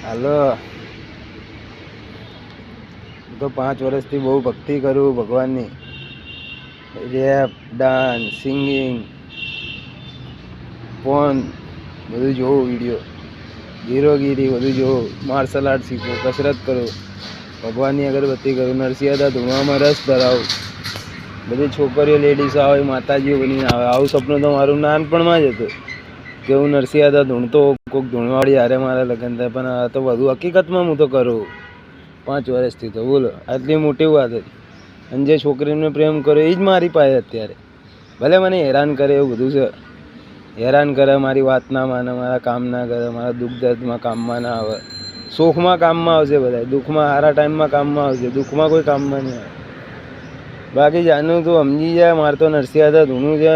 હાલો, તો 5 વર્ષથી બહુ ભક્તિ કરું ભગવાનની. રેપ, ડાન્સ, સિંગિંગ, ફોન બધું જોઉં, વિડીયો, હીરોગીરી બધું જોઉં, માર્શલ આર્ટ શીખું, કસરત કરું, ભગવાનની અગરબત્તી કરું, નરસિંહતા ધૂણવામાં રસ ધરાવું. બધી છોકરીઓ લેડીઝ આવે, માતાજીઓ બનીને આવે. આવું સપનું તો મારું નાનપણમાં જ હતું કે હું નરસિંહતા ધૂણતો, કોઈક ધૂણવાળી હારે મારા લગ્ન થાય. પણ આ તો બધું હકીકતમાં હું તો કરું 5 વર્ષથી. તો બોલો, આટલી મોટી વાત હતી. અને જે છોકરીને પ્રેમ કર્યો એ જ મારી પાસે અત્યારે. ભલે મને હેરાન કરે, એવું બધું છે. હેરાન કરે, મારી વાત ના માને, મારા કામ ના કરે, મારા દુઃખ દર્દમાં કામમાં ના આવે. સુખમાં કામમાં આવશે બધા, દુઃખમાં સારા ટાઈમમાં કામમાં આવશે, દુઃખમાં કોઈ કામમાં નહીં આવે. બાકી જાણું તું સમજી જાય, મારે તો નરસિંહતા ધૂણું છે.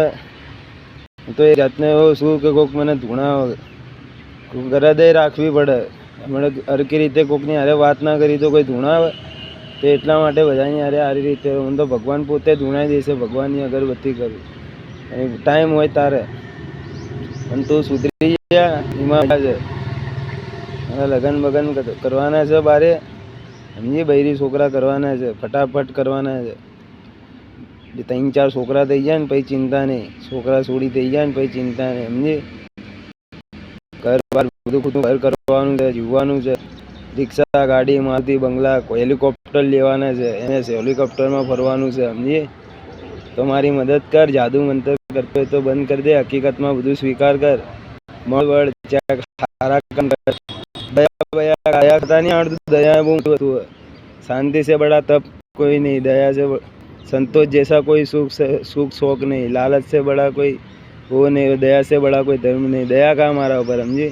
હું તો એ જાતને એવો છું કે કોઈક મને ધૂણાવે, હૃદય રાખવી પડે. મને હરકી રીતે કોઈકની હારે વાત ના કરી તો કોઈ ધૂણાવે. તો એટલા માટે બધાની હારે સારી રીતે હું તો ભગવાન પોતે ધૂણાઈ દેશે. ભગવાનની અગરબત્તી કરું અને ટાઈમ હોય તારે. અને તું સુધરી જા એમાં છે. અને લગન બગન કરવાના છે બારે, સમજી, બૈરી છોકરા કરવાના છે, ફટાફટ કરવાના છે. 3-4 છોકરા થઈ જાય ને પછી ચિંતા નહીં. છોકરા છોડી થઈ જાય ને પછી ચિંતા નહીં, સમજી. ઘર બાર બધું ઘર કરવાનું છે, જીવવાનું છે. રિક્ષા, ગાડી, મારુતિ, બંગલા, હેલિકોપ્ટર લેવાના છે, એને હેલિકોપ્ટરમાં ફરવાનું છે, સમજી. તો મારી મદદ કર. જાદુ મંતર કરતો હોય તો બંધ કરી દે. હકીકતમાં બધું સ્વીકાર કર. મળવડ સારા કામ કર. દયા કરતા નહીં આવડતું. દયા બહુ હતું. शांति से बड़ा तप कोई नहीं. दया से संतोष जैसा कोई सुख शौक नहीं. लालच से बड़ा कोई वो नहीं. दया से बड़ा कोई धर्म नहीं. दया का हमारा ऊपर, समझी.